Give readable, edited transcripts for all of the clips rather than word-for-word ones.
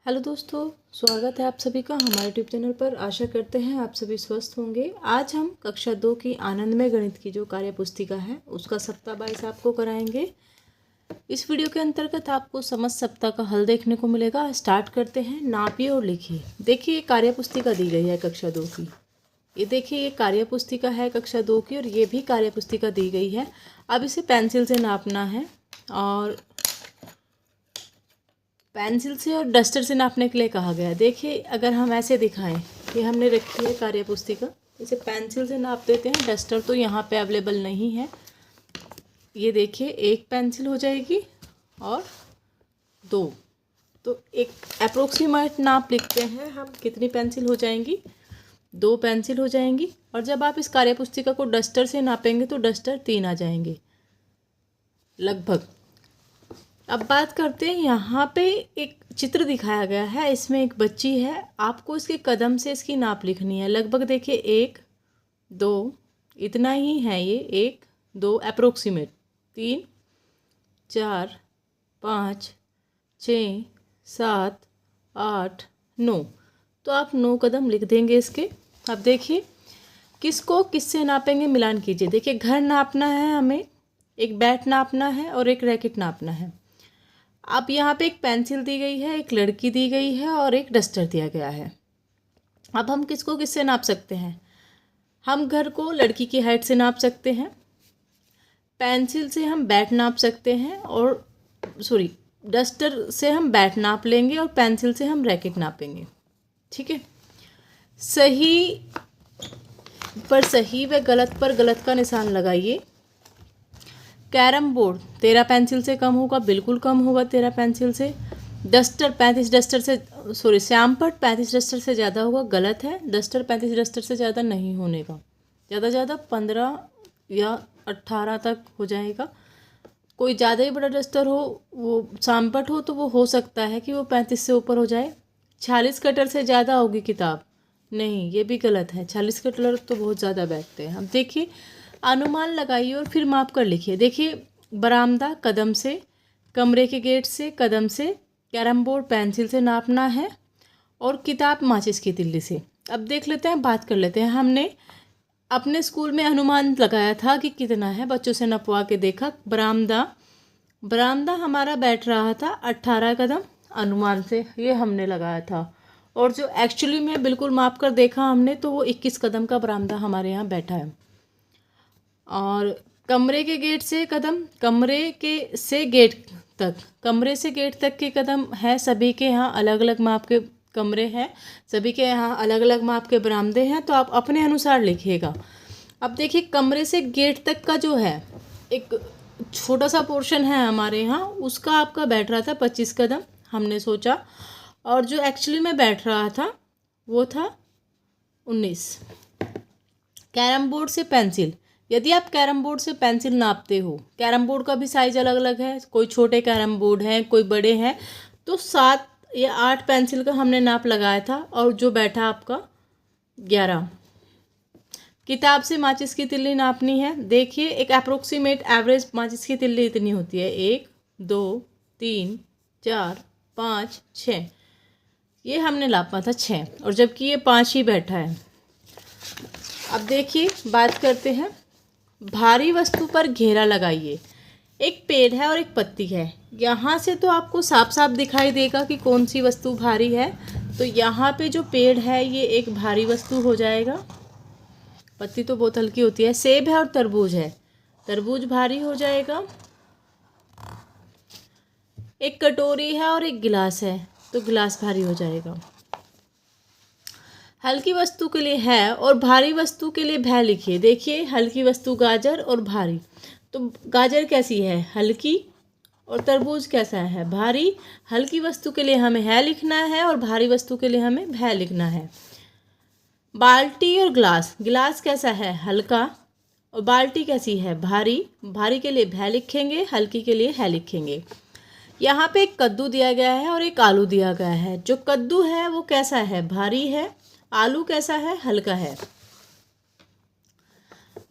Hello दोस्तों, स्वागत है आप सभी का हमारे यूट्यूब चैनल पर। आशा करते हैं आप सभी स्वस्थ होंगे। आज हम कक्षा 2 की आनंदमय गणित की जो कार्य पुस्तिका है उसका सप्ताह 22 आपको कराएंगे। इस वीडियो के अंतर्गत आपको समस्त सप्ताह का हल देखने को मिलेगा। स्टार्ट करते हैं। नापिए और लिखिए। देखिए, ये कार्य पुस्तिका दी गई है कक्षा 2 की। ये देखिए, ये कार्य पुस्तिका है कक्षा 2 की और ये भी कार्य पुस्तिका दी गई है। अब इसे पेंसिल से नापना है और पेंसिल से और डस्टर से नापने के लिए कहा गया है। देखिए, अगर हम ऐसे दिखाएं कि हमने रखी है कार्य पुस्तिका, इसे पेंसिल से नाप देते हैं। डस्टर तो यहाँ पे अवेलेबल नहीं है। ये देखिए, एक पेंसिल हो जाएगी और दो, तो एक अप्रोक्सीमेट नाप लिखते हैं हम। कितनी पेंसिल हो जाएंगी? 2 पेंसिल हो जाएंगी। और जब आप इस कार्य पुस्तिका को डस्टर से नापेंगे तो डस्टर 3 आ जाएंगे लगभग। अब बात करते हैं, यहाँ पे एक चित्र दिखाया गया है। इसमें एक बच्ची है। आपको इसके कदम से इसकी नाप लिखनी है। लगभग देखिए 1 2 इतना ही है। ये 1 2 अप्रोक्सीमेट 3 4 5 6 7 8 9। तो आप 9 कदम लिख देंगे इसके। अब देखिए, किसको किससे नापेंगे, मिलान कीजिए। देखिए, घर नापना है हमें, एक बैट नापना है और एक रैकेट नापना है। अब यहाँ पे एक पेंसिल दी गई है, एक लड़की दी गई है और एक डस्टर दिया गया है। अब हम किसको किससे नाप सकते हैं? हम घर को लड़की की हाइट से नाप सकते हैं, पेंसिल से हम बैट नाप सकते हैं, और डस्टर से हम बैट नाप लेंगे और पेंसिल से हम रैकेट नापेंगे। ठीक है। सही पर सही व गलत पर गलत का निशान लगाइए। कैरम बोर्ड 13 पेंसिल से कम होगा, बिल्कुल कम होगा 13 पेंसिल से। डस्टर 35 डस्टर से श्यामपट्ट 35 डस्टर से ज़्यादा होगा, गलत है। डस्टर 35 डस्टर से ज़्यादा नहीं होने का। ज़्यादा ज़्यादा 15 या 18 तक हो जाएगा। कोई ज़्यादा ही बड़ा डस्टर हो, वो श्यामपट्ट हो, तो वो हो सकता है कि वो 35 से ऊपर हो जाए। 46 कटर से ज़्यादा होगी किताब, नहीं, ये भी गलत है। 46 कटर तो बहुत ज़्यादा बैठते हैं। अब देखिए, अनुमान लगाइए और फिर माप कर लिखिए। देखिए, बरामदा कदम से, कमरे के गेट से कदम से, कैरम बोर्ड पेंसिल से नापना है और किताब माचिस की तिल्ली से। अब देख लेते हैं, बात कर लेते हैं। हमने अपने स्कूल में अनुमान लगाया था कि कितना है, बच्चों से नपवा के देखा। बरामदा हमारा बैठ रहा था 18 कदम अनुमान से, ये हमने लगाया था। और जो एक्चुअली में बिल्कुल माप कर देखा हमने, तो वो 21 कदम का बरामदा हमारे यहाँ बैठा है। और कमरे के गेट से कदम, कमरे से गेट तक के कदम है। सभी के यहाँ अलग अलग माप के कमरे हैं, सभी के यहाँ अलग अलग माप के बरामदे हैं, तो आप अपने अनुसार लिखिएगा। अब देखिए, कमरे से गेट तक का जो है एक छोटा सा पोर्शन है हमारे यहाँ, उसका आपका बैठ रहा था 25 कदम हमने सोचा। और जो एक्चुअली में बैठ रहा था वो था 19। कैरम बोर्ड से पेंसिल, यदि आप कैरम बोर्ड से पेंसिल नापते हो, कैरम बोर्ड का भी साइज अलग अलग है, कोई छोटे कैरम बोर्ड हैं, कोई बड़े हैं, तो 7 या 8 पेंसिल का हमने नाप लगाया था और जो बैठा आपका 11। किताब से माचिस की तिल्ली नापनी है। देखिए, एक अप्रोक्सीमेट एवरेज माचिस की तिल्ली इतनी होती है, 1 2 3 4 5 6। ये हमने नापा था 6, और जबकि ये 5 ही बैठा है। अब देखिए, बात करते हैं। भारी वस्तु पर घेरा लगाइए। एक पेड़ है और एक पत्ती है। यहाँ से तो आपको साफ साफ दिखाई देगा कि कौन सी वस्तु भारी है। तो यहाँ पे जो पेड़ है ये एक भारी वस्तु हो जाएगा, पत्ती तो बहुत हल्की होती है। सेब है और तरबूज है, तरबूज भारी हो जाएगा। एक कटोरी है और एक गिलास है, तो गिलास भारी हो जाएगा। हल्की वस्तु के लिए है और भारी वस्तु के लिए भय लिखिए। देखिए, हल्की वस्तु गाजर और भारी, तो गाजर कैसी है? हल्की, और तरबूज कैसा है? भारी। हल्की वस्तु के लिए हमें है लिखना है और भारी वस्तु के लिए हमें भय लिखना है। बाल्टी और गिलास, गिलास कैसा है? हल्का, और बाल्टी कैसी है? भारी। भारी के लिए भय लिखेंगे, हल्की के लिए है लिखेंगे। यहाँ पे एक कद्दू दिया गया है और एक आलू दिया गया है। जो कद्दू है वो कैसा है? भारी है। आलू कैसा है? हल्का है।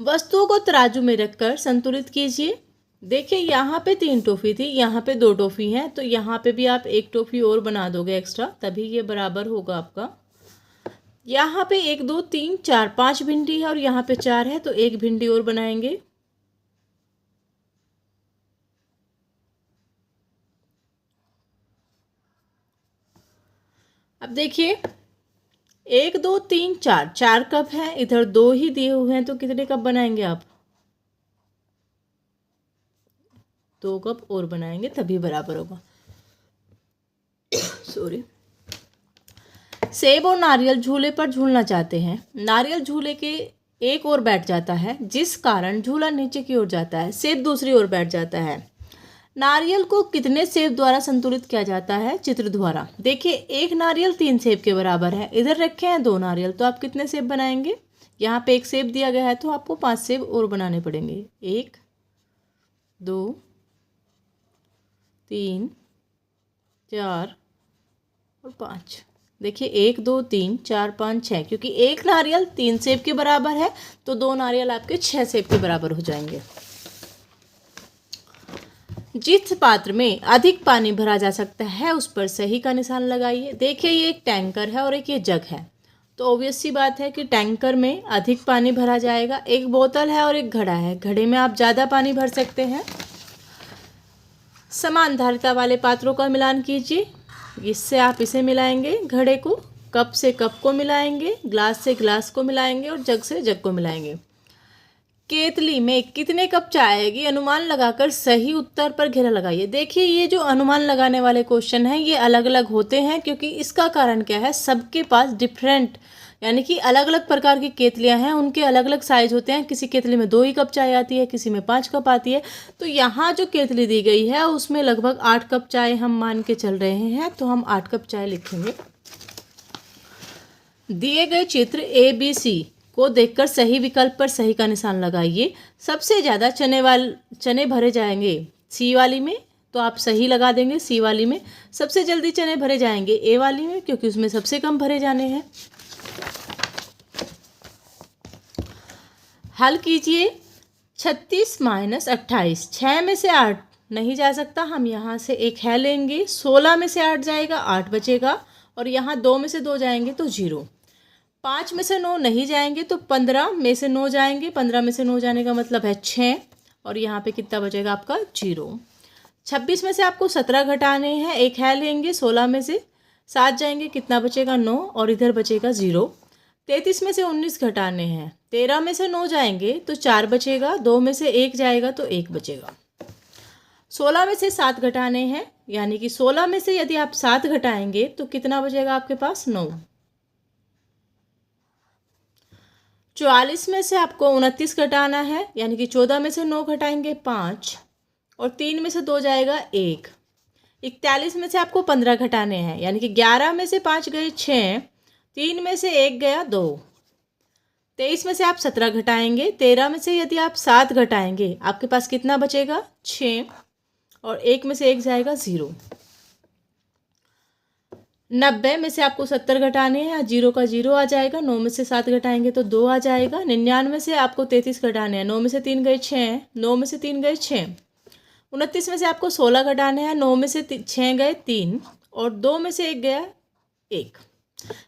वस्तुओं को तराजू में रखकर संतुलित कीजिए। देखिए यहाँ पे 3 टॉफ़ी थी, यहाँ पे 2 टॉफ़ी हैं, तो यहाँ पे भी आप 1 टॉफ़ी और बना दोगे एक्स्ट्रा, तभी ये बराबर होगा आपका। यहाँ पे 1 2 3 4 5 भिंडी है और यहाँ पे 4 है, तो 1 भिंडी और बनाएंगे। अब देखिए 1 2 3 4 4 कप हैं, इधर 2 ही दिए हुए हैं, तो कितने कप बनाएंगे आप? 2 कप और बनाएंगे तभी बराबर होगा। सॉरी। सेब और नारियल झूले पर झूलना चाहते हैं। नारियल झूले के एक ओर बैठ जाता है, जिस कारण झूला नीचे की ओर जाता है। सेब दूसरी ओर बैठ जाता है। नारियल को कितने सेब द्वारा संतुलित किया जाता है? चित्र द्वारा। देखिए 1 नारियल 3 सेब के बराबर है, इधर रखे हैं 2 नारियल, तो आप कितने सेब बनाएंगे? यहाँ पे 1 सेब दिया गया है, तो आपको 5 सेब और बनाने पड़ेंगे। 1 2 3 4 और 5। देखिए 1 2 3 4 5 6, क्योंकि 1 नारियल 3 सेब के बराबर है, तो 2 नारियल आपके 6 सेब के बराबर हो जाएंगे। जिस पात्र में अधिक पानी भरा जा सकता है उस पर सही का निशान लगाइए। देखिए ये एक टैंकर है और एक ये जग है, तो ऑब्वियस सी बात है कि टैंकर में अधिक पानी भरा जाएगा। एक बोतल है और एक घड़ा है, घड़े में आप ज़्यादा पानी भर सकते हैं। समान धारिता वाले पात्रों का मिलान कीजिए। इससे आप इसे मिलाएंगे, घड़े को कप से कप को मिलाएंगे, ग्लास से ग्लास को मिलाएंगे और जग से जग को मिलाएंगे। केतली में कितने कप चाय आएगी? अनुमान लगाकर सही उत्तर पर घेरा लगाइए। देखिए ये जो अनुमान लगाने वाले क्वेश्चन हैं ये अलग अलग होते हैं, क्योंकि इसका कारण क्या है, सबके पास डिफरेंट यानी कि अलग अलग प्रकार की केतलियां हैं, उनके अलग अलग साइज होते हैं। किसी केतली में 2 ही कप चाय आती है, किसी में 5 कप आती है। तो यहाँ जो केतली दी गई है उसमें लगभग 8 कप चाय हम मान के चल रहे हैं, तो हम 8 कप चाय लिखेंगे। दिए गए चित्र ABC को देखकर सही विकल्प पर सही का निशान लगाइए। सबसे ज़्यादा चने भरे जाएंगे सी वाली में, तो आप सही लगा देंगे सी वाली में। सबसे जल्दी चने भरे जाएंगे ए वाली में, क्योंकि उसमें सबसे कम भरे जाने हैं। हल कीजिए। 36 - 28, 6 में से 8 नहीं जा सकता, हम यहाँ से एक है लेंगे। 16 में से 8 जाएगा, 8 बचेगा, और यहाँ 2 में से 2 जाएंगे तो 0। 5 में से 9 नहीं जाएंगे, तो 15 में से 9 जाएंगे। 15 में से 9 जाने का मतलब है 6, और यहाँ पे कितना बचेगा आपका? 0। 26 में से आपको 17 घटाने हैं, एक है लेंगे। 16 में से 7 जाएंगे, कितना बचेगा? 9, और इधर बचेगा 0। 33 में से 19 घटाने हैं, 13 में से 9 जाएंगे तो 4 बचेगा, 2 में से 1 जाएगा तो 1 बचेगा। 16 में से 7 घटाने हैं, यानी कि 16 में से यदि आप 7 घटाएंगे तो कितना बचेगा आपके पास? 9। 44 में से आपको 29 घटाना है, यानी कि 14 में से 9 घटाएंगे 5, और 3 में से 2 जाएगा 1। 41 में से आपको 15 घटाने हैं, यानी कि 11 में से 5 गए 6, 3 में से 1 गया 2। 23 में से आप 17 घटाएंगे, 13 में से यदि आप 7 घटाएंगे आपके पास कितना बचेगा? 6, और 1 में से 1 जाएगा 0। 90 में से आपको 70 घटाने हैं, 0 का 0 आ जाएगा। 9 में से 7 घटाएंगे तो 2 आ जाएगा। 99 से आपको 33 घटाने हैं, 9 में से 3 गए 6, 9 में से 3 गए 6। 29 में से आपको 16 घटाने हैं, 9 में से 6 गए 3, और 2 में से 1 गया 1।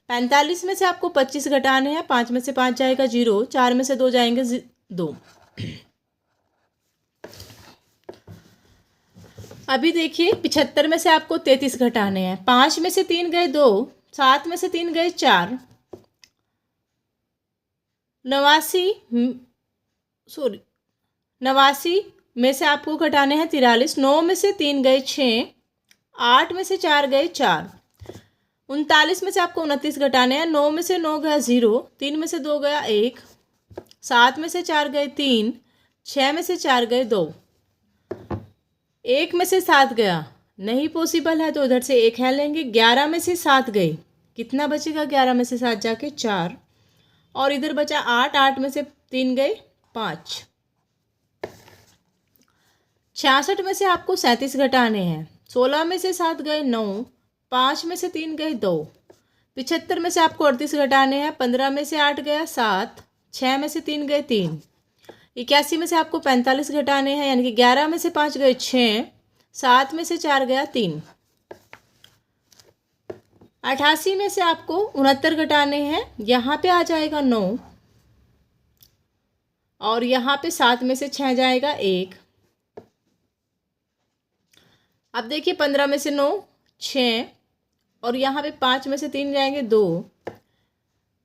45 में से आपको 25 घटाने हैं, 5 में से 5 जाएगा 0, 4 में से 2 जाएंगे 2। अभी देखिए 75 में से आपको 33 घटाने हैं, 5 में से 3 गए 2, 7 में से 3 गए 4। 89 में से आपको घटाने हैं 43, 9 में से 3 गए 6, 8 में से 4 गए 4। 39 में से आपको 29 घटाने हैं, 9 में से 9 गया 0, 3 में से 2 गया 1, 7 में से 4 गए 3, 6 में से 4 गए 2। 1 में से 7 गया, नहीं पॉसिबल है, तो उधर से 1 है लेंगे। 11 में से 7 गए, कितना बचेगा? 11 में से 7 जाके 4, और इधर बचा 8, 8 में से 3 गए 5। 66 में से आपको 37 घटाने हैं, 16 में से 7 गए 9, 5 में से 3 गए 2। 75 में से आपको 38 घटाने हैं, 15 में से 8 गया 7, 6 में से 3 गए 3। 81 में से आपको 45 घटाने हैं, यानी कि 11 में से 5 गए 6, 7 में से 4 गया 3। 88 में से आपको 69 घटाने हैं, यहाँ पे आ जाएगा 9 और यहाँ पे 7 में से 6 जाएगा 1। अब देखिए 15 में से 9 6 और यहाँ पे 5 में से 3 जाएंगे 2।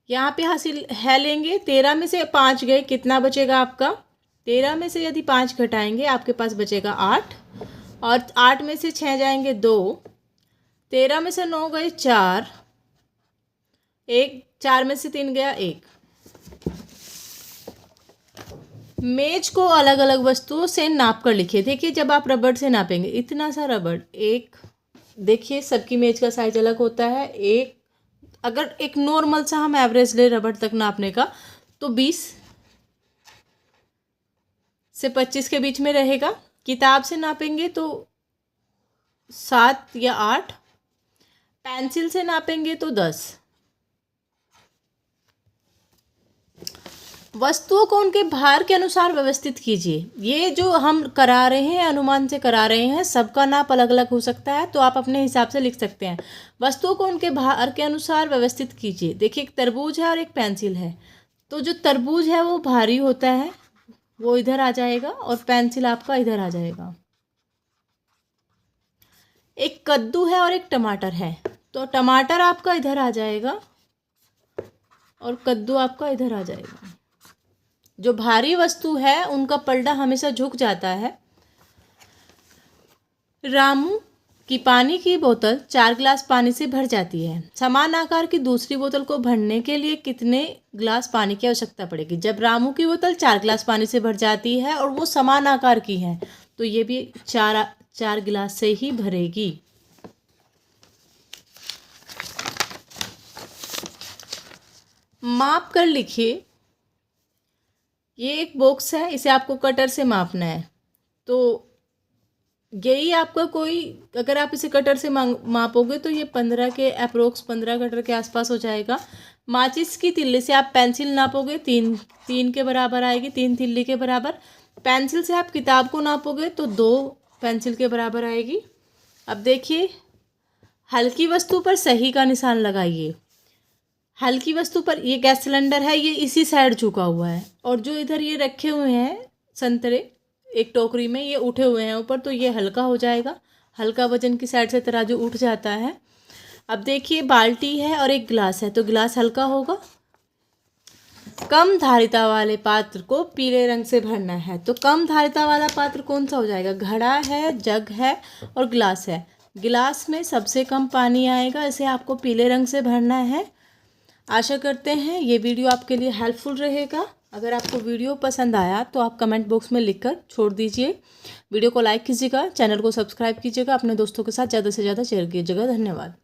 यहाँ पे हासिल है लेंगे, 13 में से 5 गए, कितना बचेगा आपका? 13 में से यदि 5 घटाएंगे आपके पास बचेगा 8 और 8 में से 6 जाएंगे 2। 13 में से 9 गए 4, 4 में से 3 गया 1। मेज को अलग अलग वस्तुओं से नाप कर लिखिए। देखिए जब आप रबड़ से नापेंगे, इतना सा रबड़, एक देखिए सबकी मेज का साइज अलग होता है। अगर एक नॉर्मल सा हम एवरेज ले रबड़ तक नापने का तो 20 से 25 के बीच में रहेगा। किताब से नापेंगे तो 7 या 8, पेंसिल से नापेंगे तो 10। वस्तुओं को उनके भार के अनुसार व्यवस्थित कीजिए। ये जो हम करा रहे हैं, अनुमान से करा रहे हैं, सबका नाप अलग अलग हो सकता है, तो आप अपने हिसाब से लिख सकते हैं। वस्तुओं को उनके भार के अनुसार व्यवस्थित कीजिए। देखिए एक तरबूज है और एक पेंसिल है, तो जो तरबूज है वो भारी होता है, वो इधर आ जाएगा और पेंसिल आपका इधर आ जाएगा। एक कद्दू है और एक टमाटर है, तो टमाटर आपका इधर आ जाएगा और कद्दू आपका इधर आ जाएगा। जो भारी वस्तु है उनका पलड़ा हमेशा झुक जाता है। रामू की पानी की बोतल 4 गिलास पानी से भर जाती है। समान आकार की दूसरी बोतल को भरने के लिए कितने गिलास पानी की आवश्यकता पड़ेगी? जब रामू की बोतल 4 गिलास पानी से भर जाती है और वो समान आकार की है, तो ये भी 4 गिलास से ही भरेगी। माप कर लिखिए। ये एक बॉक्स है, इसे आपको कटर से मापना है, तो यही आपका अगर आप इसे कटर से मापोगे तो ये 15 के अप्रोक्स 15 कटर के आसपास हो जाएगा। माचिस की तिल्ली से आप पेंसिल नापोगे, 3 के बराबर आएगी, 3 तिल्ली के बराबर। पेंसिल से आप किताब को नापोगे तो 2 पेंसिल के बराबर आएगी। अब देखिए हल्की वस्तु पर सही का निशान लगाइए। हल्की वस्तु पर ये गैस सिलेंडर है, ये इसी साइड झुका हुआ है, और जो इधर ये रखे हुए हैं संतरे एक टोकरी में, ये उठे हुए हैं ऊपर, तो ये हल्का हो जाएगा। हल्का वजन की साइड से तराजू उठ जाता है। अब देखिए बाल्टी है और एक गिलास है, तो गिलास हल्का होगा। कम धारिता वाले पात्र को पीले रंग से भरना है, तो कम धारिता वाला पात्र कौन सा हो जाएगा? घड़ा है, जग है और गिलास है। गिलास में सबसे कम पानी आएगा, इसे आपको पीले रंग से भरना है। आशा करते हैं ये वीडियो आपके लिए हेल्पफुल रहेगा। अगर आपको वीडियो पसंद आया तो आप कमेंट बॉक्स में लिखकर छोड़ दीजिए। वीडियो को लाइक कीजिएगा, चैनल को सब्सक्राइब कीजिएगा, अपने दोस्तों के साथ ज़्यादा से ज़्यादा शेयर कीजिएगा। धन्यवाद।